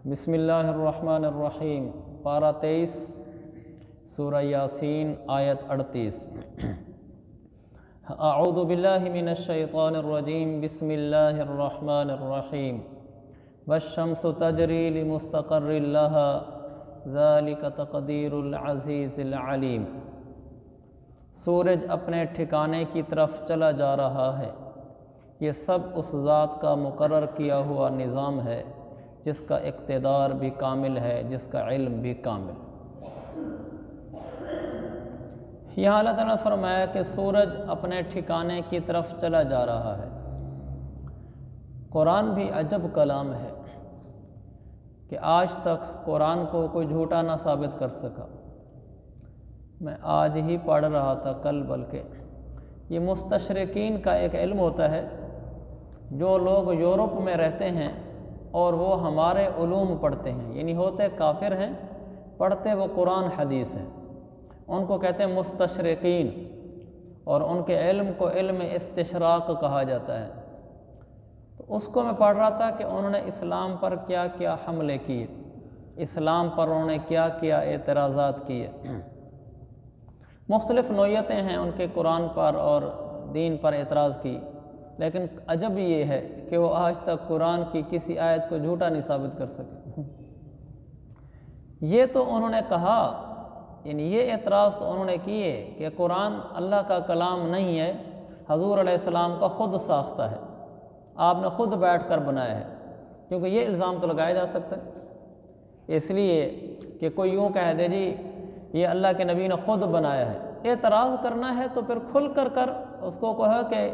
بسم اللہ الرحمن الرحیم پارہ 23 سورہ یاسین آیت 38 اعوذ باللہ من الشیطان الرجیم بسم اللہ الرحمن الرحیم والشمس تجری لمستقر لها ذالک تقدیر العزیز العلیم۔ سورج اپنے ٹھکانے کی طرف چلا جا رہا ہے، یہ سب اس ذات کا مقرر کیا ہوا نظام ہے جس کا اقتدار بھی کامل ہے، جس کا علم بھی کامل۔ یہاں اللہ تعالیٰ نے فرمایا کہ سورج اپنے ٹھکانے کی طرف چلا جا رہا ہے۔ قرآن بھی عجب کلام ہے کہ آج تک قرآن کو کوئی جھوٹا نہ ثابت کر سکا۔ میں آج ہی پڑھ رہا تھا، کل بلکہ، یہ مستشرقین کا ایک علم ہوتا ہے۔ جو لوگ یورپ میں رہتے ہیں اور وہ ہمارے علوم پڑھتے ہیں، یعنی ہوتے کافر ہیں، پڑھتے وہ قرآن حدیث ہیں، ان کو کہتے ہیں مستشرقین، اور ان کے علم کو علم استشراق کہا جاتا ہے۔ تو اس کو میں پڑھ رہا تھا کہ انہوں نے اسلام پر کیا کیا حملے کیے، اسلام پر انہوں نے کیا کیا اعتراضات کیے۔ مختلف نوعیتیں ہیں ان کے قرآن پر اور دین پر اعتراض کی، لیکن عجب یہ ہے کہ وہ آج تک قرآن کی کسی آیت کو جھوٹا نہیں ثابت کر سکے۔ یہ تو انہوں نے کہا، یعنی یہ اعتراض تو انہوں نے کیے کہ قرآن اللہ کا کلام نہیں ہے، حضور علیہ السلام کا خود ساختہ ہے، آپ نے خود بیٹھ کر بنایا ہے، کیونکہ یہ الزام تو لگایا جا سکتا ہے، اس لیے کہ کوئی یوں کہہ دے جی یہ اللہ کے نبی نے خود بنایا ہے۔ اعتراض کرنا ہے تو پھر کھل کر اس کو کہا کہ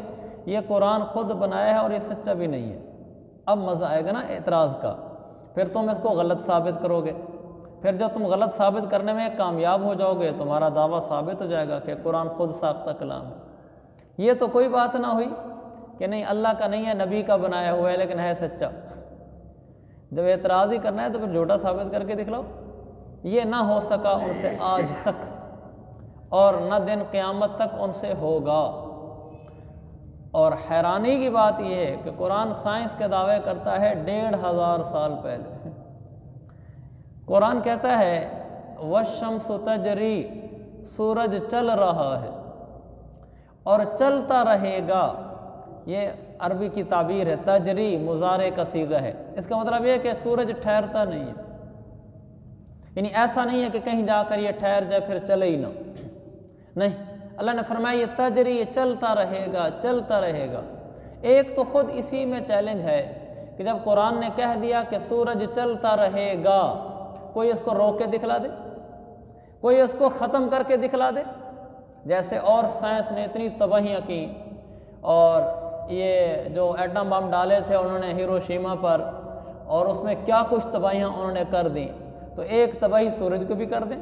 یہ قرآن خود بنایا ہے اور یہ سچا بھی نہیں ہے، اب مزہ آئے گا نا اعتراض کا۔ پھر تم اس کو غلط ثابت کرو گے، پھر جب تم غلط ثابت کرنے میں کامیاب ہو جاؤ گے تمہارا دعویٰ ثابت ہو جائے گا کہ قرآن خود ساختہ کلام ہے۔ یہ تو کوئی بات نہ ہوئی کہ نہیں اللہ کا نہیں ہے، نبی کا بنایا ہوا ہے لیکن ہے سچا۔ جب اعتراض ہی کرنا ہے تو پھر جھوٹا ثابت کر کے دکھلاؤ۔ یہ نہ ہو سکا ان سے آج تک، اور نہ دن قیامت تک ان سے ہوگا۔ اور حیرانی کی بات یہ ہے کہ قرآن سائنس کے دعوے کرتا ہے 1500 سال پہلے۔ قرآن کہتا ہے والشمس تجری، سورج چل رہا ہے اور چلتا رہے گا۔ یہ عربی کی تعبیر ہے، تجری مضارع کا صیغہ ہے، اس کا مطلب یہ ہے کہ سورج ٹھہرتا نہیں ہے، یعنی ایسا نہیں ہے کہ کہیں جا کر یہ ٹھہر جائے پھر چلے ہی نہ، نہیں، اللہ نے فرمایا یہ تجری، یہ چلتا رہے گا، چلتا رہے گا۔ ایک تو خود اسی میں چیلنج ہے کہ جب قرآن نے کہہ دیا کہ سورج چلتا رہے گا، کوئی اس کو روک کے دکھلا دے، کوئی اس کو ختم کر کے دکھلا دے۔ جیسے اور سائنس نے اتنی تباہیاں کی، اور یہ جو ایٹم بم ڈالے تھے انہوں نے ہیروشیما پر، اور اس میں کیا کچھ تباہیاں انہوں نے کر دیں، تو ایک تباہی سورج کو بھی کر دیں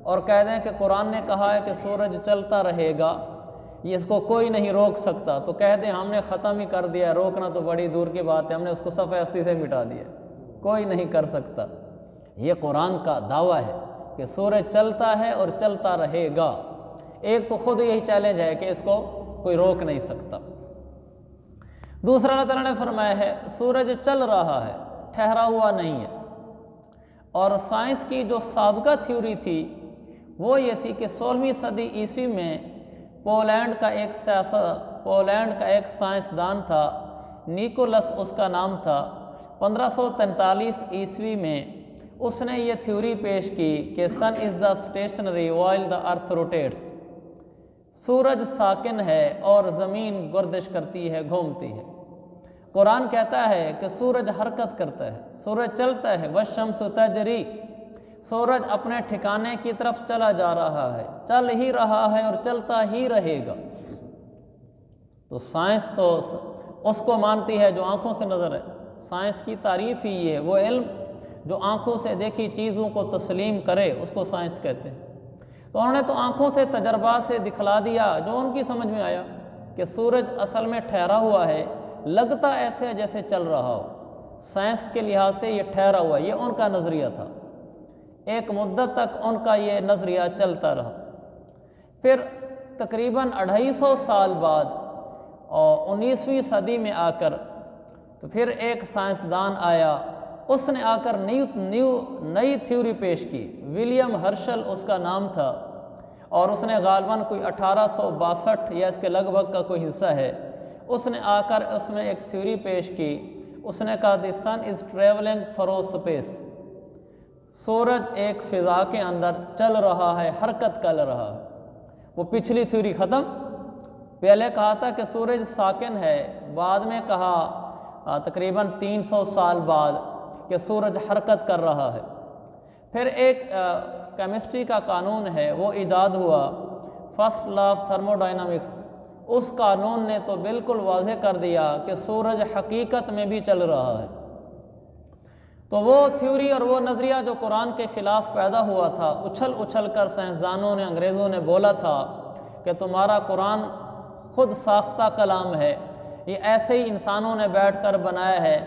اور کہہ دیں کہ قرآن نے کہا ہے کہ سورج چلتا رہے گا، یہ اس کو کوئی نہیں روک سکتا، تو کہہ دیں ہم نے ختم ہی کر دیا، روکنا تو بڑی دور کی بات ہے، ہم نے اس کو صفحہ ہستی سے مٹا دیا، کوئی نہیں کر سکتا۔ یہ قرآن کا دعویٰ ہے کہ سورج چلتا ہے اور چلتا رہے گا۔ ایک تو خود یہی چیلنج ہے کہ اس کو کوئی روک نہیں سکتا۔ دوسرا اللہ تعالیٰ نے فرمایا ہے سورج چل رہا ہے، ٹھہرا ہوا نہیں ہے۔ اور سائنس کی جو سابقہ تھیوری تھی وہ یہ تھی کہ 16ویں صدی عیسوی میں پولینڈ کا ایک سائنسدان تھا، نیکولس اس کا نام تھا۔ 1543 عیسوی میں اس نے یہ تھیوری پیش کی کہ sun is the stationary while the earth rotates, سورج ساکن ہے اور زمین گردش کرتی ہے، گھومتی ہے۔ قرآن کہتا ہے کہ سورج حرکت کرتا ہے، سورج چلتا ہے، والشمس تجری، سورج اپنے ٹھکانے کی طرف چلا جا رہا ہے، چل ہی رہا ہے اور چلتا ہی رہے گا۔ تو سائنس تو اس کو مانتی ہے جو آنکھوں سے نظر ہے، سائنس کی تعریف ہی یہ ہے، وہ علم جو آنکھوں سے دیکھی چیزوں کو تسلیم کرے اس کو سائنس کہتے ہیں۔ تو انہوں نے تو آنکھوں سے تجربات سے دکھلا دیا جو ان کی سمجھ میں آیا کہ سورج اصل میں ٹھہرا ہوا ہے، لگتا ایسے جیسے چل رہا ہو، سائنس کے لحاظ سے یہ ٹھہرا ہوا ہے، یہ ان کا نظریہ تھا۔ ایک مدت تک ان کا یہ نظریہ چلتا رہا، پھر تقریباً 250 سال بعد اور 19ویں صدی میں آ کر تو پھر ایک سائنسدان آیا اس نے آ کر نئی تھیوری پیش کی، ولیم ہرشل اس کا نام تھا، اور اس نے غالباً کوئی 1862 یا اس کے لگ بھگ کا کوئی حصہ ہے، اس نے آ کر اس میں ایک تھیوری پیش کی۔ اس نے کہا دی سن از ٹریولنگ تھرو اسپیس، سورج ایک فضا کے اندر چل رہا ہے، حرکت کر رہا ہے۔ وہ پچھلی تھیوری ختم، پہلے کہا تھا کہ سورج ساکن ہے، بعد میں کہا تقریباً 300 سال بعد کہ سورج حرکت کر رہا ہے۔ پھر ایک کیمسٹری کا قانون ہے، وہ ایجاد ہوا، first law of thermodynamics. اس قانون نے تو بالکل واضح کر دیا کہ سورج حقیقت میں بھی چل رہا ہے۔ تو وہ تھیوری اور وہ نظریہ جو قرآن کے خلاف پیدا ہوا تھا، اچھل کر سائنسدانوں نے، انگریزوں نے بولا تھا کہ تمہارا قرآن خود ساختہ کلام ہے، یہ ایسے ہی انسانوں نے بیٹھ کر بنایا ہے،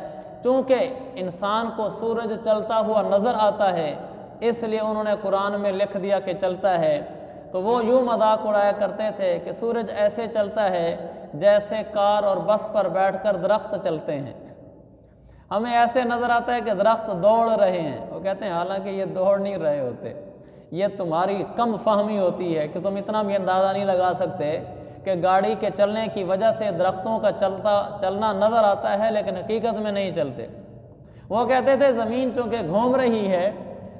چونکہ انسان کو سورج چلتا ہوا نظر آتا ہے اس لیے انہوں نے قرآن میں لکھ دیا کہ چلتا ہے۔ تو وہ یوں مذاق اڑایا کرتے تھے کہ سورج ایسے چلتا ہے جیسے کار اور بس پر بیٹھ کر درخت چلتے ہیں، ہمیں ایسے نظر آتا ہے کہ درخت دوڑ رہے ہیں۔ وہ کہتے ہیں حالانکہ یہ دوڑ نہیں رہے ہوتے، یہ تمہاری کم فہمی ہوتی ہے کہ تم اتنا بھی اندازہ نہیں لگا سکتے کہ گاڑی کے چلنے کی وجہ سے درختوں کا چلنا نظر آتا ہے لیکن حقیقت میں نہیں چلتے۔ وہ کہتے تھے زمین چونکہ گھوم رہی ہے،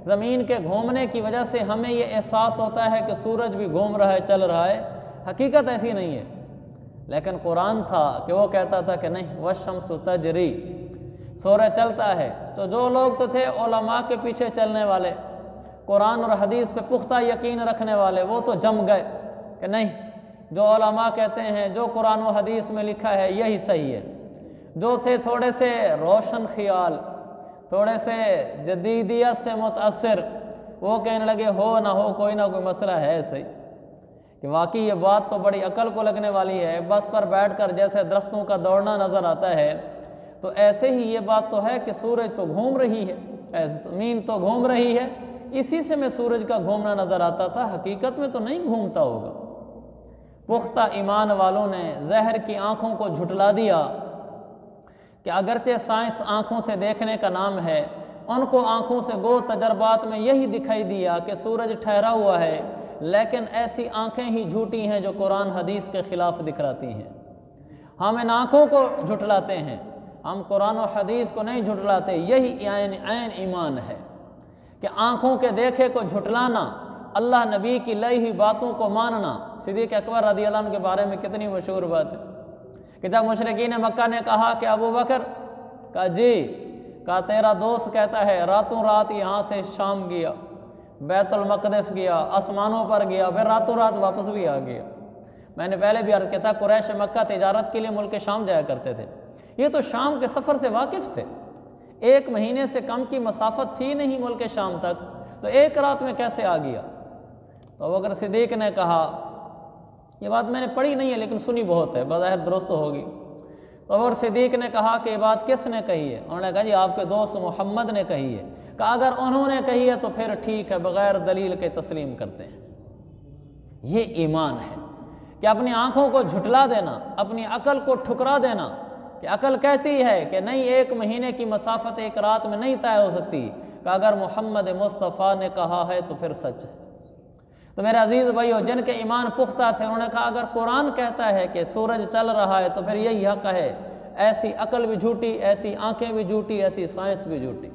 زمین کے گھومنے کی وجہ سے ہمیں یہ احساس ہوتا ہے کہ سورج بھی گھوم رہا ہے، چل رہا ہے، حقیقت ایسی نہیں ہے۔ لیکن قرآن تھا کہ وہ کہتا تھا کہ نہیں، والشمس تجری، سورج چلتا ہے۔ تو جو لوگ تو تھے علماء کے پیچھے چلنے والے، قرآن اور حدیث پہ پختہ یقین رکھنے والے، وہ تو جم گئے کہ نہیں، جو علماء کہتے ہیں، جو قرآن و حدیث میں لکھا ہے یہی صحیح ہے۔ جو تھے تھوڑے سے روشن خیال، تھوڑے سے جدیدیت سے متاثر، وہ کہنے لگے ہو نہ ہو کوئی نہ کوئی مسئلہ ہے صحیح، کہ واقعی یہ بات تو بڑی عقل کو لگنے والی ہے، بس پر بیٹھ کر جیسے درختوں کا دوڑنا نظر آتا ہے تو ایسے ہی یہ بات تو ہے کہ سورج تو گھوم رہی ہے، زمین تو گھوم رہی ہے، اسی سے میں سورج کا گھومنا نظر آتا تھا، حقیقت میں تو نہیں گھومتا ہوگا۔ پختہ ایمان والوں نے ظاہر کی آنکھوں کو جھٹلا دیا کہ اگرچہ سائنس آنکھوں سے دیکھنے کا نام ہے، ان کو آنکھوں سے گو تجربات میں یہی دکھائی دیا کہ سورج ٹھہرا ہوا ہے، لیکن ایسی آنکھیں ہی جھوٹی ہیں جو قرآن حدیث کے خلاف دکھلاتی ہیں۔ ہم ان آنکھوں کو جھٹلاتے ہیں، ہم قرآن و حدیث کو نہیں جھٹلاتے۔ یہی عین ایمان ہے کہ آنکھوں کے دیکھے کو جھٹلانا، اللہ نبی کی لائی ہوئی باتوں کو ماننا۔ صدیق اکبر رضی اللہ عنہ کے بارے میں کتنی مشہور بات ہے کہ جب مشرکین مکہ نے کہا کہ ابو بکر، کہا جی، کہا تیرا دوست کہتا ہے راتوں رات یہاں سے شام گیا، بیت المقدس گیا، آسمانوں پر گیا، پھر راتوں رات واپس بھی آ گیا۔ میں نے پہلے بھی عرض کیا تھا، قریش مکہ تجارت کے لیے ملک شام جایا کرتے تھے، یہ تو شام کے سفر سے واقف تھے، 1 مہینے سے کم کی مسافت تھی نہیں ملک شام تک، تو ایک رات میں کیسے آ گیا؟ تو ابو بکر صدیق نے کہا، یہ بات میں نے پڑھی نہیں ہے لیکن سنی بہت ہے، بظاہر درست ہوگی۔ تو ابو بکر صدیق نے کہا کہ یہ بات کس نے کہی ہے؟ انہوں نے کہا جی آپ کے دوست محمد نے کہی ہے۔ کہا اگر انہوں نے کہی ہے تو پھر ٹھیک ہے، بغیر دلیل کے تسلیم کرتے ہیں۔ یہ ایمان ہے کہ اپنی آنکھوں کو جھٹلا دینا، اپنی عقل کو ٹھکرا دینا، کہ عقل کہتی ہے کہ نہیں، 1 مہینے کی مسافت ایک رات میں نہیں طے ہو سکتی، کہ اگر محمد مصطفیٰ نے کہا ہے تو پھر سچ ہے۔ تو میرے عزیز بھائیو، جن کے ایمان پختہ تھے، انہوں نے کہا اگر قرآن کہتا ہے کہ سورج چل رہا ہے تو پھر یہی حق ہے، ایسی عقل بھی جھوٹی، ایسی آنکھیں بھی جھوٹی، ایسی سائنس بھی جھوٹی۔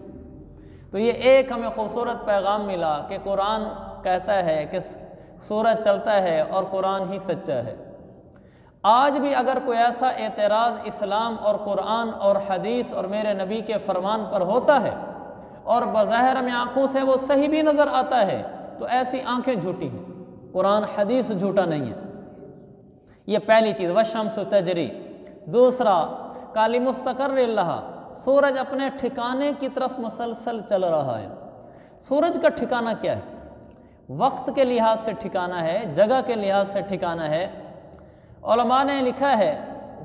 تو یہ ایک ہمیں خوبصورت پیغام ملا کہ قرآن کہتا ہے کہ سورج چلتا ہے اور قرآن ہی سچا ہے۔ آج بھی اگر کوئی ایسا اعتراض اسلام اور قرآن اور حدیث اور میرے نبی کے فرمان پر ہوتا ہے اور بظاہر ہمیں آنکھوں سے وہ صحیح بھی نظر آتا ہے، تو ایسی آنکھیں جھوٹی ہیں، قرآن حدیث جھوٹا نہیں ہے۔ یہ پہلی چیز، والشمس تجری۔ دوسرا، کالی مستقر اللہ، سورج اپنے ٹھکانے کی طرف مسلسل چل رہا ہے۔ سورج کا ٹھکانہ کیا ہے؟ وقت کے لحاظ سے ٹھکانہ ہے، جگہ کے لحاظ سے ٹھکانہ ہے۔ علماء نے لکھا ہے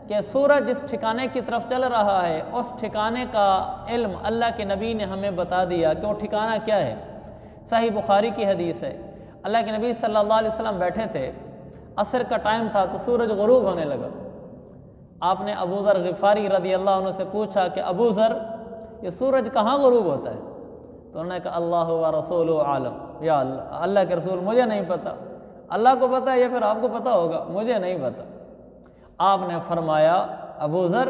کہ سورج جس ٹھکانے کی طرف چل رہا ہے، اس ٹھکانے کا علم اللہ کے نبی نے ہمیں بتا دیا کہ وہ ٹھکانہ کیا ہے۔ صحیح بخاری کی حدیث ہے، اللہ کے نبی صلی اللہ علیہ وسلم بیٹھے تھے، عصر کا ٹائم تھا تو سورج غروب ہونے لگا۔ آپ نے ابو ذر غفاری رضی اللہ عنہ سے پوچھا کہ ابو ذر، یہ سورج کہاں غروب ہوتا ہے؟ تو انہوں نے کہا اللہ و رسول عالم، یا اللہ کے رسول مجھے نہیں پتہ، اللہ کو پتہ ہے یا پھر آپ کو پتہ ہوگا، مجھے نہیں پتہ۔ آپ نے فرمایا ابو ذر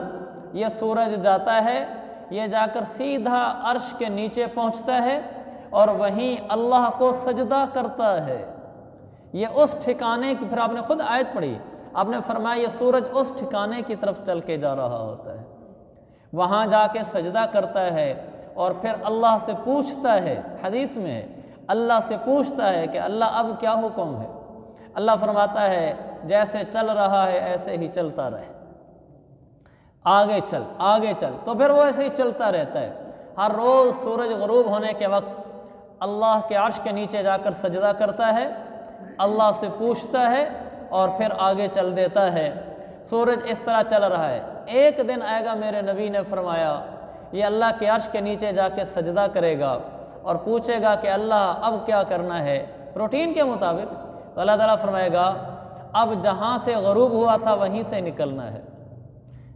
یہ سورج جاتا ہے، یہ جا کر سیدھا عرش کے نیچے پہنچتا ہے اور وہیں اللہ کو سجدہ کرتا ہے۔ یہ اس ٹھکانے کی، پھر آپ نے خود آیت پڑھی، آپ نے فرمایا یہ سورج اس ٹھکانے کی طرف چل کے جا رہا ہوتا ہے، وہاں جا کے سجدہ کرتا ہے اور پھر اللہ سے پوچھتا ہے، حدیث میں ہے اللہ سے پوچھتا ہے کہ اللہ اب کیا حکم ہے؟ اللہ فرماتا ہے جیسے چل رہا ہے ایسے ہی چلتا رہے، آگے چل آگے چل، تو پھر وہ ایسے ہی چلتا رہتا ہے۔ ہر روز سورج غروب ہونے کے وقت اللہ کے عرش کے نیچے جا کر سجدہ کرتا ہے، اللہ سے پوچھتا ہے اور پھر آگے چل دیتا ہے۔ سورج اس طرح چل رہا ہے۔ ایک دن آئے گا، میرے نبی نے فرمایا یہ اللہ کے عرش کے نیچے جا کے سجدہ کرے گا اور پوچھے گا کہ اللہ اب کیا کرنا ہے روٹین کے مطابق، تو اللہ تعالیٰ فرمائے گا اب جہاں سے غروب ہوا تھا وہیں سے نکلنا ہے،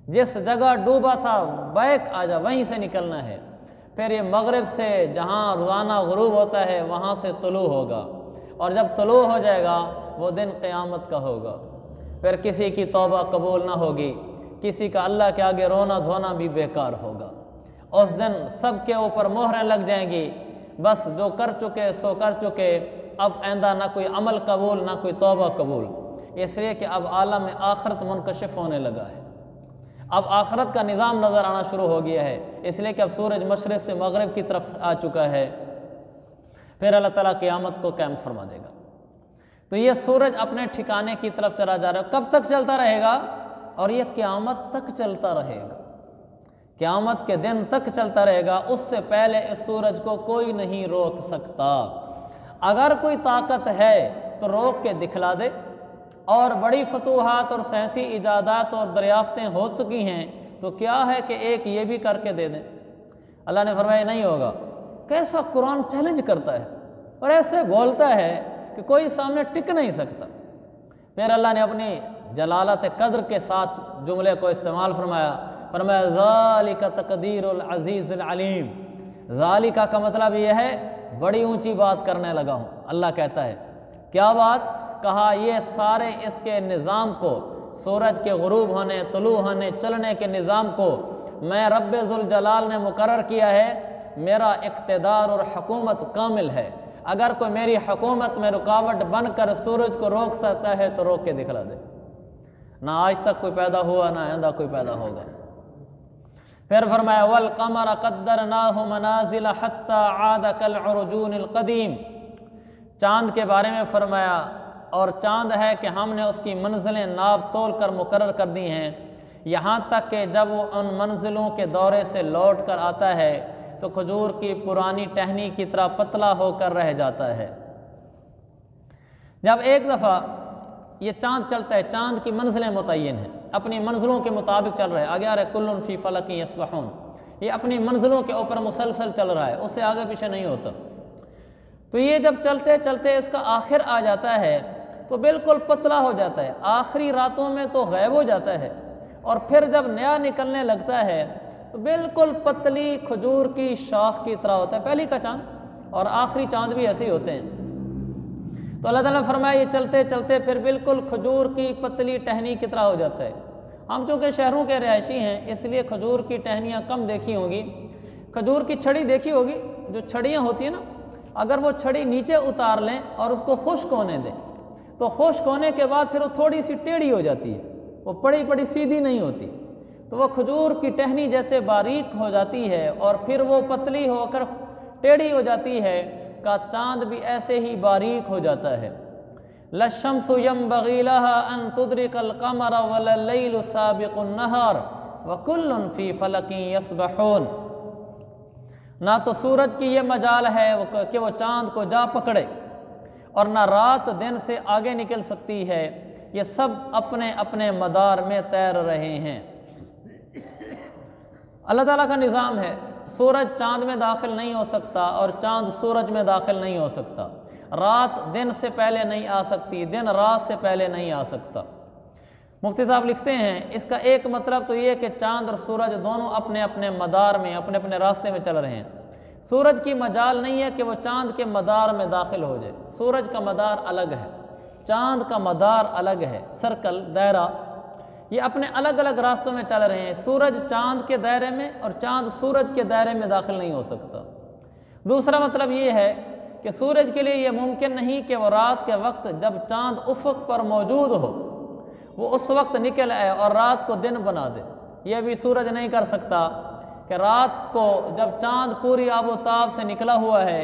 جس جگہ ڈوبا تھا بیک آ جا، وہیں سے نکلنا ہے۔ پھر یہ مغرب سے جہاں روزانہ غروب ہوتا ہے وہاں سے طلوع ہوگا، اور جب طلوع ہو جائے گا وہ دن قیامت کا ہوگا۔ پھر کسی کی توبہ قبول نہ ہوگی، کسی کا اللہ کے آگے رونا دھونا بھی بیکار ہوگا۔ اس دن سب کے اوپر مہریں لگ جائیں گی، بس جو کر چکے سو کر چکے، اب آئندہ نہ کوئی عمل قبول نہ کوئی توبہ قبول، اس لیے کہ اب عالم آخرت منکشف ہونے لگا ہے، اب آخرت کا نظام نظر آنا شروع ہو گیا ہے، اس لیے کہ اب سورج مشرق سے مغرب کی طرف آ چکا ہے۔ پھر اللہ تعالیٰ قیامت کو قائم فرما دے گا۔ تو یہ سورج اپنے ٹھکانے کی طرف چلا جا رہا ہے، کب تک چلتا رہے گا؟ اور یہ قیامت تک چلتا رہے گا، قیامت کے دن تک چلتا رہے گا۔ اس سے پہلے اس سورج کو کوئی نہیں روک سکتا۔ اگر کوئی طاقت ہے تو روک کے دکھلا دے، اور بڑی فتوحات اور سائنسی ایجادات اور دریافتیں ہو چکی ہیں، تو کیا ہے کہ ایک یہ بھی کر کے دے دیں؟ اللہ نے فرمایا نہیں ہوگا۔ کیسا قرآن چیلنج کرتا ہے اور ایسے بولتا ہے کہ کوئی سامنے ٹک نہیں سکتا۔ پھر اللہ نے اپنی جلالت قدر کے ساتھ جملے کو استعمال فرمایا ذالک تقدیر العزیز العلیم۔ ذالک کا مطلب یہ ہے بڑی اونچی بات کرنے لگا ہوں۔ اللہ کہتا ہے کیا بات کہا؟ یہ سارے اس کے نظام کو، سورج کے غروب ہونے طلوع ہونے چلنے کے نظام کو میں رب ذوالجلال نے مقرر کیا ہے۔ میرا اقتدار اور حکومت کامل ہے، اگر کوئی میری حکومت میں رکاوٹ بن کر سورج کو روک سکتا ہے تو روک کے دکھلا دے۔ نہ آج تک کوئی پیدا ہوا، نہ آئندہ کوئی پیدا ہوگا۔ پھر فرمایا والقمر قدرناہ منازل حتی عاد کالعرجون القدیم۔ چاند کے بارے میں فرمایا، اور چاند ہے کہ ہم نے اس کی منزلیں ناپ تول کر مقرر کر دی ہیں، یہاں تک کہ جب وہ ان منزلوں کے دورے سے لوٹ کر آتا ہے تو کھجور کی پرانی ٹہنی کی طرح پتلا ہو کر رہ جاتا ہے۔ جب ایک دفعہ یہ چاند چلتا ہے، چاند کی منزلیں متعین ہیں، اپنی منزلوں کے مطابق چل رہا ہے، آگے آ رہا ہے کل فی فلک یسبحون، یہ اپنی منزلوں کے اوپر مسلسل چل رہا ہے، اس سے آگے پیچھے نہیں ہوتا۔ تو یہ جب چلتے چلتے اس کا آخر آ جاتا ہے تو بالکل پتلا ہو جاتا ہے، آخری راتوں میں تو غائب ہو جاتا ہے، اور پھر جب نیا نکلنے لگتا ہے تو بالکل پتلی کھجور کی شاخ کی طرح ہوتا ہے، پہلی کا چاند اور آخری چاند بھی ایسے ہی ہوتے ہیں۔ تو اللہ تعالیٰ نے فرمایا یہ چلتے چلتے پھر بالکل کھجور کی پتلی ٹہنی کی طرح ہو جاتا ہے۔ ہم چونکہ شہروں کے رہائشی ہیں اس لیے کھجور کی ٹہنیاں کم دیکھی ہوں گی، کھجور کی چھڑی دیکھی ہوگی، جو چھڑیاں ہوتی ہیں نا، اگر وہ چھڑی نیچے اتار لیں اور اس کو خشک ہونے دیں تو خشک ہونے کے بعد پھر وہ تھوڑی سی ٹیڑھی ہو جاتی ہے، وہ پڑی سیدھی نہیں ہوتی، تو وہ کھجور کی ٹہنی جیسے باریک ہو جاتی ہے اور پھر وہ پتلی ہو کر ٹیڑھی ہو جاتی ہے، کا چاند بھی ایسے ہی باریک ہو جاتا ہے۔ لَلشَّمْسُ يَنبَغِي لَهَا أَن تُدْرِكَ الْقَمَرَ وَلَا اللَّيْلُ سَابِقُ النَّهَارِ وَكُلٌّ فِي فَلَكٍ يَسْبَحُونَ۔ نہ تو سورج کی یہ مجال ہے کہ وہ چاند کو جا پکڑے، اور نہ رات دن سے آگے نکل سکتی ہے، یہ سب اپنے اپنے مدار میں تیر رہے ہیں۔ اللہ تعالیٰ کا نظام ہے، سورج چاند میں داخل نہیں ہو سکتا اور چاند سورج میں داخل نہیں ہو سکتا، رات دن سے پہلے نہیں آ سکتی، دن رات سے پہلے نہیں آ سکتا۔ مفتی صاحب لکھتے ہیں اس کا ایک مطلب تو یہ کہ چاند اور سورج دونوں اپنے اپنے مدار میں اپنے اپنے راستے میں چل رہے ہیں۔ سورج کی مجال نہیں ہے کہ وہ چاند کے مدار میں داخل ہو جائے، سورج کا مدار الگ ہے، چاند کا مدار الگ ہے، سرکل، دائرہ، یہ اپنے الگ الگ راستوں میں چل رہے ہیں۔ سورج چاند کے دائرے میں اور چاند سورج کے دائرے میں داخل نہیں ہو سکتا۔ دوسرا مطلب یہ ہے کہ سورج کے لیے یہ ممکن نہیں کہ وہ رات کے وقت جب چاند افق پر موجود ہو وہ اس وقت نکل آئے اور رات کو دن بنا دے، یہ بھی سورج نہیں کر سکتا کہ رات کو جب چاند پوری آب و تاب سے نکلا ہوا ہے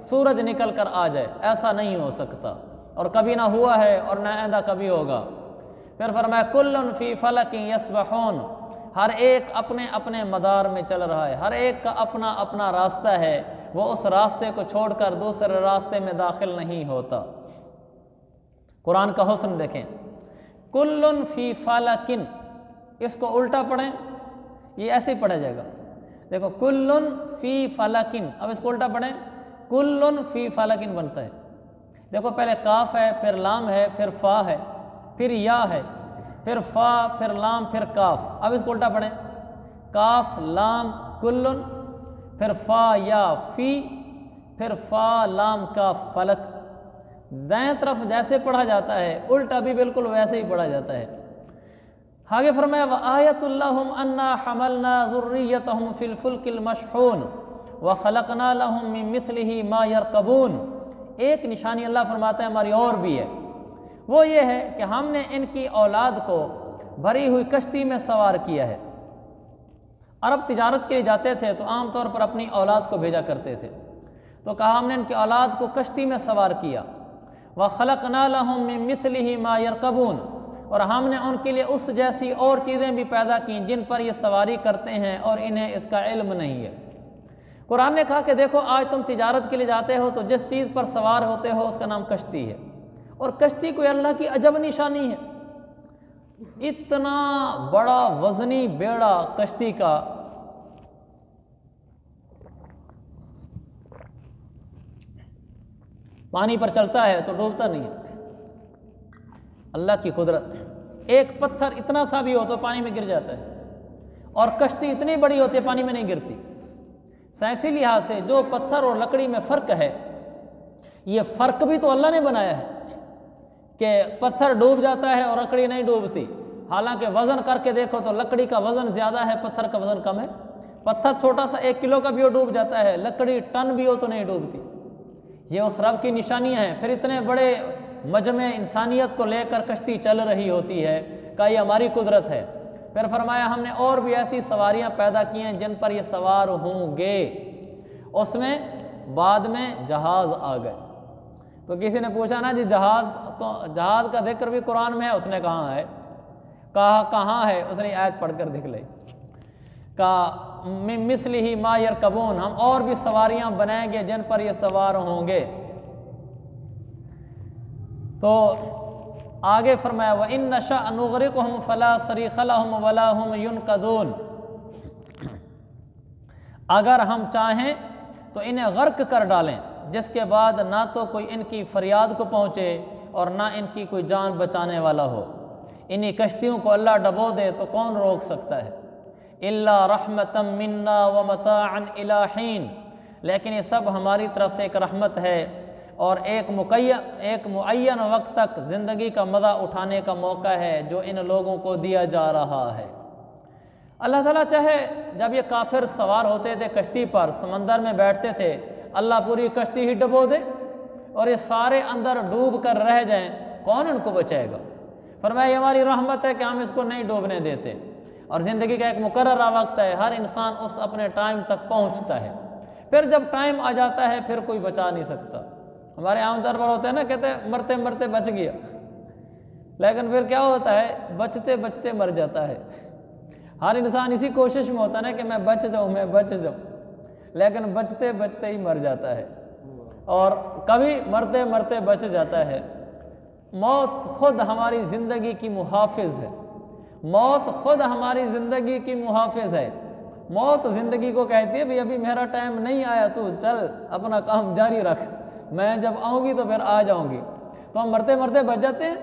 سورج نکل کر آ جائے، ایسا نہیں ہو سکتا، اور کبھی نہ ہوا ہے اور نہ آئندہ کبھی ہوگا۔ پھر فرمایا کل فی فلک یسبحون، ہر ایک اپنے اپنے مدار میں چل رہا ہے، ہر ایک کا اپنا اپنا راستہ ہے، وہ اس راستے کو چھوڑ کر دوسرے راستے میں داخل نہیں ہوتا۔ قرآن کا حسن دیکھیں، کل فی فلکن، اس کو الٹا پڑھیں، یہ ایسے ہی پڑھا جائے گا۔ دیکھو کل فی فلکن، اب اس کو الٹا پڑھیں، کل فی فلکن بنتا ہے۔ دیکھو پہلے کاف ہے، پھر لام ہے، پھر فا ہے، پھر یا ہے، پھر فا، پھر لام، پھر کاف۔ اب اس کو الٹا پڑھیں، کاف لام کلن، پھر فا یا فی، پھر فا لام کاف فلک۔ دائیں طرف جیسے پڑھا جاتا ہے الٹا بھی بالکل ویسے ہی پڑھا جاتا ہے۔ آگے فرمایا وَآیَةٌ لَهُمْ أَنَّا حَمَلْنَا ذُرِّيَّتَهُمْ فِي الْفُلْكِ الْمَشْحُونِ وَخَلَقْنَا لَهُم مِّن مِّثْلِهِ مَا يَرْكَبُونَ۔ ایک نشانی اللہ فرماتا ہے ہماری اور بھی ہے، وہ یہ ہے کہ ہم نے ان کی اولاد کو بھری ہوئی کشتی میں سوار کیا ہے۔ عرب تجارت کے لیے جاتے تھے تو عام طور پر اپنی اولاد کو بھیجا کرتے تھے، تو کہا ہم نے ان کی اولاد کو کشتی میں سوار کیا۔ وَخَلَقْنَا لَهُم مِّن مِّثْلِهِ مَا يَرْكَبُونَ، اور ہم نے ان کے لیے اس جیسی اور چیزیں بھی پیدا کیں جن پر یہ سواری کرتے ہیں اور انہیں اس کا علم نہیں ہے۔ قرآن نے کہا کہ دیکھو آج تم تجارت کے لیے جاتے ہو تو جس چیز پر سوار ہوتے ہو اس کا نام کشتی ہے، اور کشتی کوئی اللہ کی عجب نشانی ہے۔ اتنا بڑا وزنی بیڑا کشتی کا، پانی پر چلتا ہے تو ڈوبتا نہیں ہے، اللہ کی قدرت۔ ایک پتھر اتنا سا بھی ہو تو پانی میں گر جاتا ہے، اور کشتی اتنی بڑی ہوتی ہے پانی میں نہیں گرتی۔ سائنسی لحاظ سے جو پتھر اور لکڑی میں فرق ہے، یہ فرق بھی تو اللہ نے بنایا ہے کہ پتھر ڈوب جاتا ہے اور لکڑی نہیں ڈوبتی، حالانکہ وزن کر کے دیکھو تو لکڑی کا وزن زیادہ ہے، پتھر کا وزن کم ہے۔ پتھر چھوٹا سا 1 کلو کا بھی ہو ڈوب جاتا ہے، لکڑی ٹن بھی ہو تو نہیں ڈوبتی۔ یہ اس رب کی نشانیاں ہیں۔ پھر اتنے بڑے مجمع انسانیت کو لے کر کشتی چل رہی ہوتی ہے، کہ یہ ہماری قدرت ہے۔ پھر فرمایا ہم نے اور بھی ایسی سواریاں پیدا کی ہیں جن پر یہ سوار ہوں گے۔ اس میں بعد میں جہاز آ گئے۔ تو کسی نے پوچھا نا جی جہاز کا ذکر بھی قرآن میں ہے؟ اس نے کہا ہے، کہا کہاں ہے؟ اس نے آیت پڑھ کر دکھ لی، کہا من مثلہ ما یرکبون، ہم اور بھی سواریاں بنائیں گے جن پر یہ سوار ہوں گے۔ تو آگے فرمایا وَإِن نَشَأْ نُغْرِقْهُمْ فَلَا صَرِيخَ لَهُمْ وَلَا هُمْ يُنْقَذُونَ، اگر ہم چاہیں تو انہیں غرق کر ڈالیں، جس کے بعد نہ تو کوئی ان کی فریاد کو پہنچے اور نہ ان کی کوئی جان بچانے والا ہو۔ انہی کشتیوں کو اللہ ڈبو دے تو کون روک سکتا ہے؟ إِلَّا رَحْمَةً مِنَّا وَمَتَاعًا إِلَىٰ حِينٍ، لیکن یہ سب ہماری طرف سے ایک رحمت ہے اور ایک معین وقت تک زندگی کا مزہ اٹھانے کا موقع ہے جو ان لوگوں کو دیا جا رہا ہے۔ اللہ تعالیٰ چاہے جب یہ کافر سوار ہوتے تھے کشتی پر، سمندر میں بیٹھتے تھے، اللہ پوری کشتی ہی ڈبو دے اور یہ سارے اندر ڈوب کر رہ جائیں، کون ان کو بچائے گا؟ فرمایا یہ ہماری رحمت ہے کہ ہم اس کو نہیں ڈوبنے دیتے، اور زندگی کا ایک مقررہ وقت ہے، ہر انسان اس اپنے ٹائم تک پہنچتا ہے، پھر جب ٹائم آ جاتا ہے پھر کوئی بچا نہیں سکتا۔ ہمارے عام طور پر ہوتا ہے نا، کہتے ہیں مرتے مرتے بچ گیا، لیکن پھر کیا ہوتا ہے؟ بچتے بچتے مر جاتا ہے۔ ہر انسان اسی کوشش میں ہوتا ہے نا کہ میں بچ جاؤں، میں بچ جاؤں، لیکن بچتے بچتے ہی مر جاتا ہے، اور کبھی مرتے مرتے بچ جاتا ہے۔ موت خود ہماری زندگی کی محافظ ہے، موت خود ہماری زندگی کی محافظ ہے۔ موت زندگی کو کہتی ہے بھی ابھی میرا ٹائم نہیں آیا، تو چل اپنا کام جاری رکھ، میں جب آؤں گی تو پھر آ جاؤں گی۔ تو ہم مرتے مرتے بچ جاتے ہیں،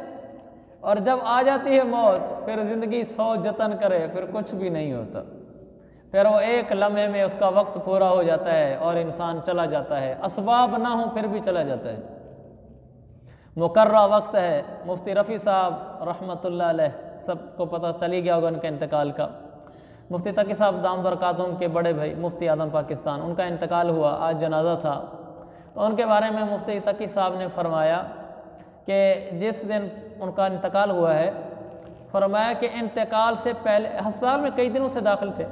اور جب آ جاتی ہے موت پھر زندگی 100 جتن کرے پھر کچھ بھی نہیں ہوتا، پھر وہ ایک لمحے میں اس کا وقت پورا ہو جاتا ہے اور انسان چلا جاتا ہے، اسباب نہ ہوں پھر بھی چلا جاتا ہے۔ مقررہ وقت ہے۔ مفتی رفیع صاحب رحمۃ اللہ علیہ سب کو پتہ چلی گیا ہوگا ان کے انتقال کا۔ مفتی تقی صاحب دام برکاتہم کے بڑے بھائی مفتی اعظم پاکستان، ان کا انتقال ہوا، آج جنازہ تھا، تو ان کے بارے میں مفتی تقی صاحب نے فرمایا کہ جس دن ان کا انتقال ہوا ہے، فرمایا کہ انتقال سے پہلے ہسپتال میں کئی دنوں سے داخل تھے،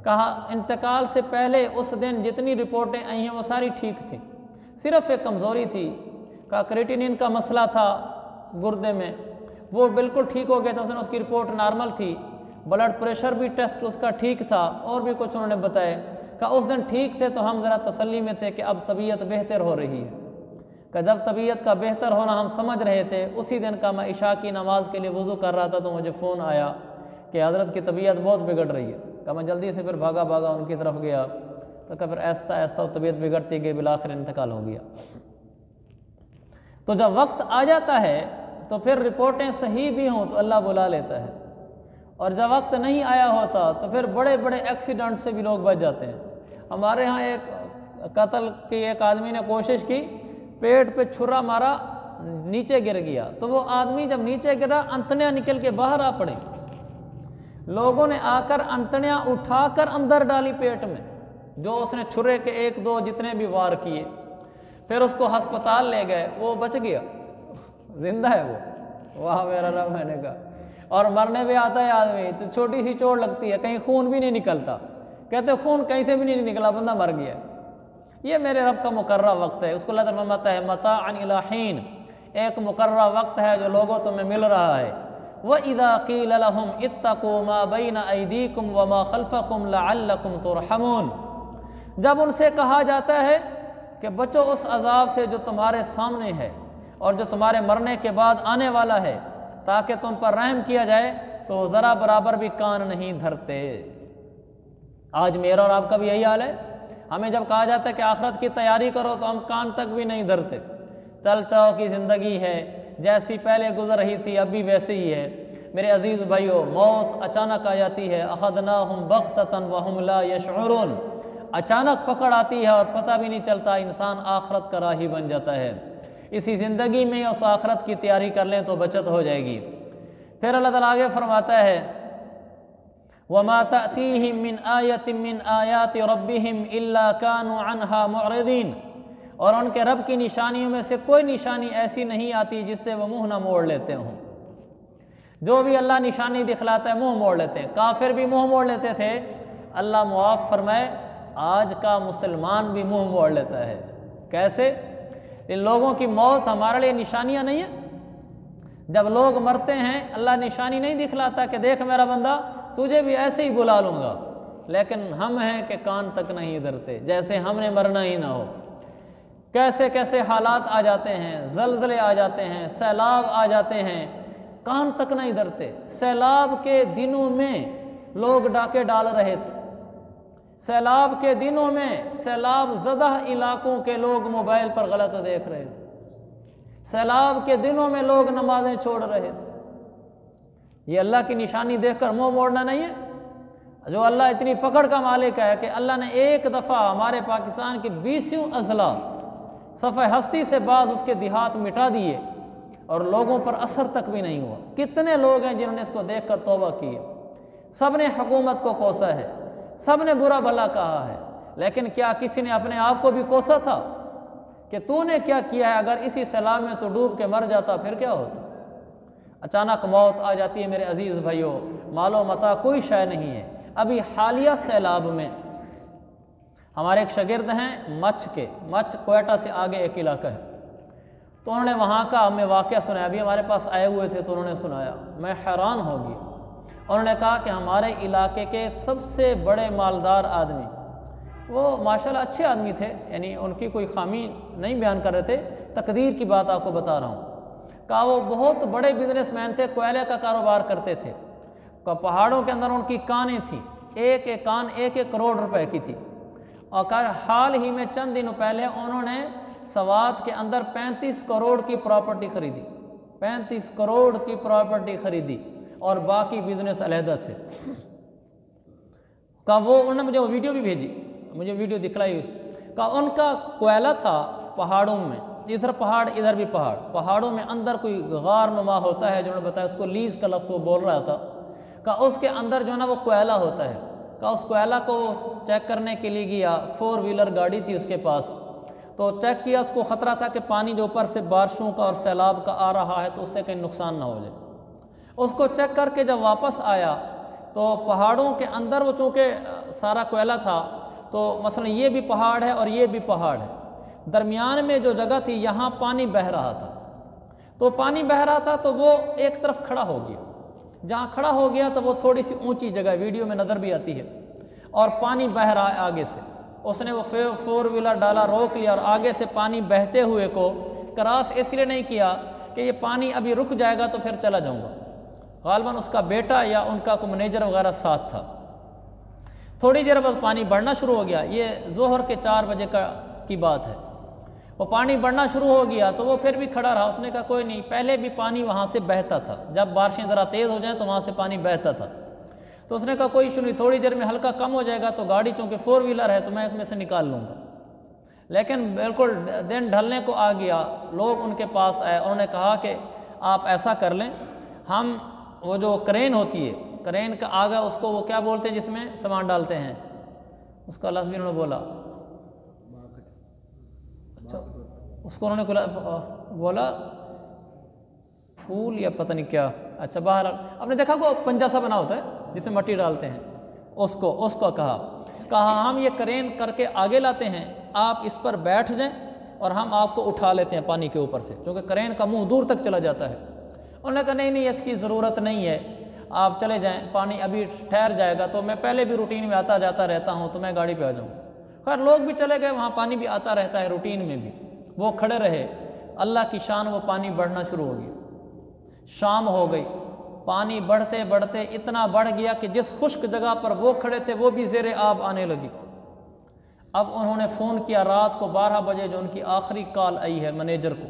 کہا انتقال سے پہلے اس دن جتنی رپورٹیں آئی ہیں وہ ساری ٹھیک تھیں، صرف ایک کمزوری تھی، کہا کریٹینین کا مسئلہ تھا گردے میں، وہ بالکل ٹھیک ہو گیا تھا، اس کی رپورٹ نارمل تھی، بلڈ پریشر بھی ٹیسٹ اس کا ٹھیک تھا، اور بھی کچھ انہوں نے بتائے، کہا اس دن ٹھیک تھے تو ہم ذرا تسلی میں تھے کہ اب طبیعت بہتر ہو رہی ہے، کہ جب طبیعت کا بہتر ہونا ہم سمجھ رہے تھے، اسی دن کا میں عشاء کی نماز کے لیے وضو کر رہا تھا تو مجھے فون آیا کہ حضرت کی طبیعت بہت بگڑ رہی ہے، کہ میں جلدی سے پھر بھاگا ان کی طرف گیا، تو کہ پھر ایسا ایسا طبیعت بگڑتی گئی، بالآخر انتقال ہو گیا۔ تو جب وقت آ جاتا ہے تو پھر رپورٹیں صحیح بھی ہوں تو اللہ بلا لیتا ہے، اور جب وقت نہیں آیا ہوتا تو پھر بڑے بڑے ایکسیڈنٹ سے بھی لوگ بچ جاتے ہیں۔ ہمارے ہاں ایک قتل کی ایک آدمی نے کوشش کی، پیٹ پہ چھرا مارا، نیچے گر گیا، تو وہ آدمی جب نیچے گرا انتڑیاں نکل کے باہر آ پڑیں، لوگوں نے آ کر انتڑیاں اٹھا کر اندر ڈالی پیٹ میں، جو اس نے چھرے کے 1-2 جتنے بھی وار کیے، پھر اس کو ہسپتال لے گئے، وہ بچ گیا، زندہ ہے وہ، واہ میرا رب، میں نے کہا۔ اور مرنے بھی آتا ہے آدمی تو چھوٹی سی چوٹ لگتی ہے، کہیں خون بھی نہیں نکلتا، کہتے خون کہیں سے بھی نہیں نکلا، بندہ مر گیا۔ یہ میرے رب کا مقررہ وقت ہے، اس کو اللہ تعالیٰ فرماتا ہے متاعًا الی حین، ایک مقررہ وقت ہے جو لوگوں تمہیں مل رہا ہے۔ وَإِذَا قِيلَ لَهُمْ اتَّقُوا مَا بَيْنَ أَيْدِيكُمْ وَمَا خَلْفَكُمْ لَعَلَّكُمْ تُرْحَمُونَ، جب ان سے کہا جاتا ہے کہ بچو اس عذاب سے جو تمہارے سامنے ہے اور جو تمہارے مرنے کے بعد آنے والا ہے تاکہ تم پر رحم کیا جائے، تو وہ ذرا برابر بھی کان نہیں دھرتے۔ آج میرا اور آپ کا بھی یہی حال ہے، ہمیں جب کہا جاتا ہے کہ آخرت کی تیاری کرو تو ہم کان تک بھی نہیں دھرتے، چل چاؤ کی زندگی ہے، جیسی پہلے گزر رہی تھی اب بھی ویسے ہی ہے۔ میرے عزیز بھائیو، موت اچانک آ جاتی ہے، اخذناہم بغتۃ وہم لا یشعرون، اچانک پکڑ آتی ہے اور پتہ بھی نہیں چلتا، انسان آخرت کا راہی بن جاتا ہے۔ اسی زندگی میں اس آخرت کی تیاری کر لیں تو بچت ہو جائے گی۔ پھر اللہ تعالیٰ آگے فرماتا ہے وَمَا تَأْتِيهِم مِّنْ آيَةٍ مِّنْ آيَاتِ رَبِّهِمْ إِلَّا كَانُوا عَنْهَا مُعْرِضِينَ، اور ان کے رب کی نشانیوں میں سے کوئی نشانی ایسی نہیں آتی جس سے وہ منہ نہ موڑ لیتے ہوں۔ جو بھی اللہ نشانی دکھلاتا ہے منہ موڑ لیتے ہیں، کافر بھی منہ موڑ لیتے تھے، اللہ معاف فرمائے آج کا مسلمان بھی منہ موڑ لیتا ہے۔ کیسے؟ ان لوگوں کی موت ہمارے لیے نشانیاں نہیں ہیں؟ جب لوگ مرتے ہیں اللہ نشانی نہیں دکھلاتا کہ دیکھ میرا بندہ تجھے بھی ایسے ہی بلا لوں گا، لیکن ہم ہیں کہ کان تک نہیں دھرتے، جیسے ہم نے مرنا ہی نہ ہو۔ کیسے کیسے حالات آ جاتے ہیں، زلزلے آ جاتے ہیں، سیلاب آ جاتے ہیں، کان تک نہیں دھرتے۔ سیلاب کے دنوں میں لوگ ڈاکے ڈال رہے تھے، سیلاب کے دنوں میں سیلاب زدہ علاقوں کے لوگ موبائل پر غلط دیکھ رہے تھے، سیلاب کے دنوں میں لوگ نمازیں چھوڑ رہے تھے۔ یہ اللہ کی نشانی دیکھ کر منہ موڑنا نہیں ہے؟ جو اللہ اتنی پکڑ کا مالک ہے کہ اللہ نے ایک دفعہ ہمارے پاکستان کے 20 اضلاع صفحہ ہستی سے بعض اس کے دیہات مٹا دیے اور لوگوں پر اثر تک بھی نہیں ہوا۔ کتنے لوگ ہیں جنہوں نے اس کو دیکھ کر توبہ کی ہے، سب نے حکومت کو کوسا ہے، سب نے برا بھلا کہا ہے، لیکن کیا کسی نے اپنے آپ کو بھی کوسا تھا کہ تو نے کیا کیا ہے؟ اگر اسی سیلاب میں تو ڈوب کے مر جاتا پھر کیا ہوتا؟ اچانک موت آ جاتی ہے میرے عزیز بھائیوں، مال و متاع کوئی شے نہیں ہے۔ ابھی حالیہ سیلاب میں ہمارے ایک شاگرد ہیں مچھ کوئٹہ سے آگے ایک علاقہ ہے، تو انہوں نے وہاں کا ہمیں واقعہ سنایا، ابھی ہمارے پاس آئے ہوئے تھے تو انہوں نے سنایا، میں حیران ہو گیا۔ انہوں نے کہا کہ ہمارے علاقے کے سب سے بڑے مالدار آدمی، وہ ماشاءاللہ اچھے آدمی تھے، یعنی ان کی کوئی خامی نہیں بیان کر رہے تھے، تقدیر کی بات آپ کو بتا رہا ہوں، کہا وہ بہت بڑے بزنس مین تھے، کوئلے کا کاروبار کرتے تھے، پہاڑوں کے اندر ان کی کانیں تھیں، ایک ایک کان 1-1 کروڑ روپے کی تھی، اور کہا حال ہی میں چند دنوں پہلے انہوں نے سوات کے اندر 35 کروڑ کی پراپرٹی خریدی، 35 کروڑ کی پراپرٹی خریدی، اور باقی بزنس علیحدہ تھے۔ کہا وہ انہوں نے مجھے وہ ویڈیو بھی بھیجی، مجھے ویڈیو دکھلائی، کہا ان کا کوئلہ تھا پہاڑوں میں، ادھر پہاڑ ادھر بھی پہاڑ، پہاڑوں میں اندر کوئی غار نما ہوتا ہے، جو انہوں نے بتایا اس کو لیز کا لفظ وہ بول رہا تھا، کہا اس کے اندر جو ہے نا وہ کوئلہ ہوتا ہے، کہا اس کوئلہ کو چیک کرنے کے لیے گیا، 4 ویلر گاڑی تھی اس کے پاس، تو چیک کیا، اس کو خطرہ تھا کہ پانی جو اوپر سے بارشوں کا اور سیلاب کا آ رہا ہے تو اس سے کہیں نقصان نہ ہو جائے۔ اس کو چیک کر کے جب واپس آیا تو پہاڑوں کے اندر وہ چونکہ سارا کوئلہ تھا، تو مثلا یہ بھی پہاڑ ہے اور یہ بھی پہاڑ ہے، درمیان میں جو جگہ تھی یہاں پانی بہہ رہا تھا، تو پانی بہہ رہا تھا تو وہ ایک طرف کھڑا ہو گیا، جہاں کھڑا ہو گیا تو وہ تھوڑی سی اونچی جگہ ویڈیو میں نظر بھی آتی ہے، اور پانی بہہ رہا ہے آگے سے، اس نے وہ 4 ویلر ڈالا، روک لیا، اور آگے سے پانی بہتے ہوئے کو کراس اس لیے نہیں کیا کہ یہ پانی ابھی رک جائے گا تو پھر چلا جاؤں گا، غالباً اس کا بیٹا یا ان کا کوئی مینیجر وغیرہ ساتھ تھا۔ تھوڑی دیر بعد پانی بڑھنا شروع ہو گیا، یہ ظہر کے 4 بجے کی بات ہے، وہ پانی بڑھنا شروع ہو گیا تو وہ پھر بھی کھڑا رہا، اس نے کہا کوئی نہیں، پہلے بھی پانی وہاں سے بہتا تھا، جب بارشیں ذرا تیز ہو جائیں تو وہاں سے پانی بہتا تھا، تو اس نے کہا کوئی ایشو نہیں، تھوڑی دیر میں ہلکا کم ہو جائے گا تو گاڑی چونکہ 4 ویلر ہے تو میں اس میں سے نکال لوں گا۔ لیکن بالکل دن ڈھلنے کو آ گیا، لوگ ان کے پاس آئے، انہوں نے کہا کہ آپ ایسا کر لیں، ہم وہ جو کرین ہوتی ہے، کرین کا آگا اس کو وہ کیا بولتے ہیں جس میں سامان ڈالتے ہیں، اس کا لفظ بھی انہوں نے بولا، اچھا اس کو انہوں نے بولا پھول یا پتہ نہیں کیا، اچھا باہر آپ نے دیکھا کو پنجا سا بنا ہوتا ہے جس میں مٹی ڈالتے ہیں، اس کو کہا ہم یہ کرین کر کے آگے لاتے ہیں، آپ اس پر بیٹھ جائیں اور ہم آپ کو اٹھا لیتے ہیں پانی کے اوپر سے، کیونکہ کرین کا منہ دور تک چلا جاتا ہے۔ انہوں نے کہا نہیں اس کی ضرورت نہیں ہے، آپ چلے جائیں، پانی ابھی ٹھہر جائے گا، تو میں پہلے بھی روٹین میں آتا جاتا رہتا ہوں تو میں گاڑی پہ آ جاؤں۔ خیر لوگ بھی چلے گئے، وہاں پانی بھی آتا رہتا ہے روٹین میں بھی، وہ کھڑے رہے، اللہ کی شان وہ پانی بڑھنا شروع ہو گیا، شام ہو گئی، پانی بڑھتے بڑھتے اتنا بڑھ گیا کہ جس خشک جگہ پر وہ کھڑے تھے وہ بھی زیر آب آنے لگی۔ اب انہوں نے فون کیا رات کو 12 بجے، جو ان کی آخری کال آئی ہے مینیجر کو،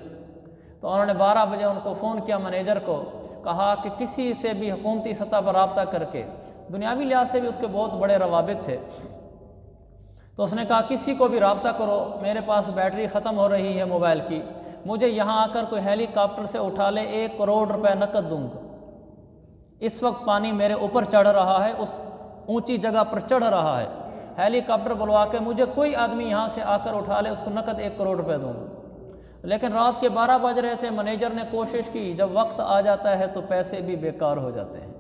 تو انہوں نے 12 بجے ان کو فون کیا مینیجر کو، کہا کہ کسی سے بھی حکومتی سطح پر رابطہ کر کے، دنیاوی لحاظ سے بھی اس کے بہت بڑے روابط تھے، تو اس نے کہا کسی کو بھی رابطہ کرو، میرے پاس بیٹری ختم ہو رہی ہے موبائل کی، مجھے یہاں آ کر کوئی ہیلی کاپٹر سے اٹھا لے، 1 کروڑ روپے نقد دوں گا۔ اس وقت پانی میرے اوپر چڑھ رہا ہے، اس اونچی جگہ پر چڑھ رہا ہے، ہیلی کاپٹر بلوا کے مجھے کوئی آدمی یہاں سے آ کر اٹھا لے، اس کو نقد 1 کروڑ روپے دوں گا۔ لیکن رات کے 12 بج رہے تھے، مینیجر نے کوشش کی، جب وقت آ جاتا ہے تو پیسے بھی بیکار ہو جاتے ہیں،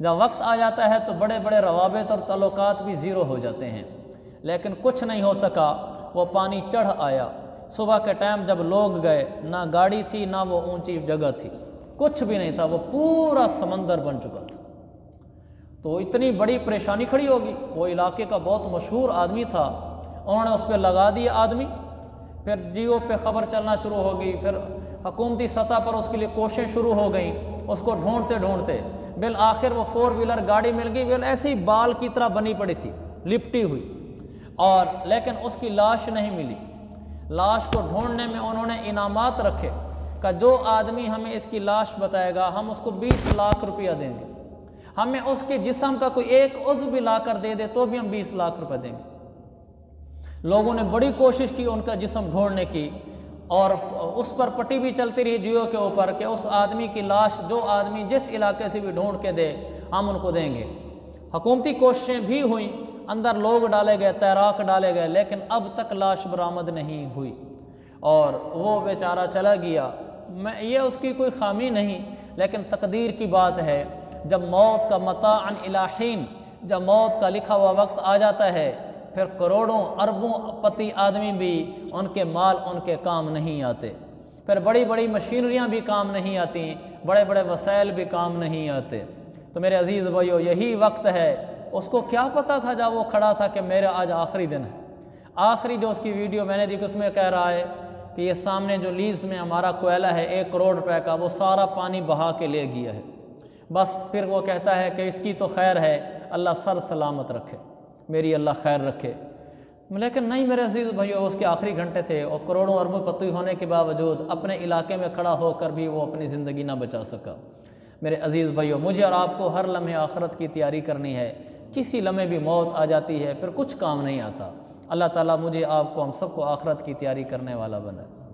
جب وقت آ جاتا ہے تو بڑے بڑے روابط اور تعلقات بھی زیرو ہو جاتے ہیں، لیکن کچھ نہیں ہو سکا، وہ پانی چڑھ آیا۔ صبح کے ٹائم جب لوگ گئے، نہ گاڑی تھی نہ وہ اونچی جگہ تھی، کچھ بھی نہیں تھا، وہ پورا سمندر بن چکا تھا۔ تو اتنی بڑی پریشانی کھڑی ہوگی، وہ علاقے کا بہت مشہور آدمی تھا، انہوں نے اس پہ لگا دیا آدمی، پھر جیو پہ خبر چلنا شروع ہو گئی، پھر حکومتی سطح پر اس کے لیے کوششیں شروع ہو گئیں، اس کو ڈھونڈتے ڈھونڈتے بالآخر وہ 4 ویلر گاڑی مل گئی، ایسے ہی بال کی طرح بنی پڑی تھی، لپٹی ہوئی، اور لیکن اس کی لاش نہیں ملی۔ لاش کو ڈھونڈنے میں انہوں نے انعامات رکھے کہ جو آدمی ہمیں اس کی لاش بتائے گا ہم اس کو 20 لاکھ روپیہ دیں گے، ہمیں اس کے جسم کا کوئی ایک عضو بھی لا کر دے دے تو بھی ہم 20 لاکھ روپے دیں گے۔ لوگوں نے بڑی کوشش کی ان کا جسم ڈھونڈنے کی، اور اس پر پٹی بھی چلتی رہی جیو کے اوپر کہ اس آدمی کی لاش جو آدمی جس علاقے سے بھی ڈھونڈ کے دے ہم ان کو دیں گے۔ حکومتی کوششیں بھی ہوئیں، اندر لوگ ڈالے گئے، تیراک ڈالے گئے، لیکن اب تک لاش برآمد نہیں ہوئی، اور وہ بیچارہ چلا گیا۔ یہ اس کی کوئی خامی نہیں، لیکن تقدیر کی بات ہے، جب موت کا متاعن الی حین، جب موت کا لکھا ہوا وقت آ جاتا ہے، پھر کروڑوں اربوں پتی آدمی بھی ان کے مال ان کے کام نہیں آتے، پھر بڑی بڑی مشینریاں بھی کام نہیں آتی، بڑے بڑے وسائل بھی کام نہیں آتے۔ تو میرے عزیز بھائیو، یہی وقت ہے، اس کو کیا پتا تھا جب وہ کھڑا تھا کہ میرا آج آخری دن ہے۔ آخری جو اس کی ویڈیو میں نے دیکھی اس میں کہہ رہا ہے کہ یہ سامنے جو لیز میں ہمارا کوئلہ ہے 1 کروڑ روپے کا، وہ سارا پانی بہا کے لے گیا ہے، بس پھر وہ کہتا ہے کہ اس کی تو خیر ہے، اللہ سر سلامت رکھے، میری اللہ خیر رکھے۔ لیکن نہیں میرے عزیز بھائیو، اس کے آخری گھنٹے تھے، اور کروڑوں اربوں پتی ہونے کے باوجود اپنے علاقے میں کھڑا ہو کر بھی وہ اپنی زندگی نہ بچا سکا۔ میرے عزیز بھائیو، مجھے اور آپ کو ہر لمحے آخرت کی تیاری کرنی ہے۔ کسی لمحے بھی موت آ جاتی ہے، پھر کچھ کام نہیں آتا۔ اللہ تعالیٰ مجھے آپ کو، ہم سب کو آخرت کی تیاری کرنے والا بنائے۔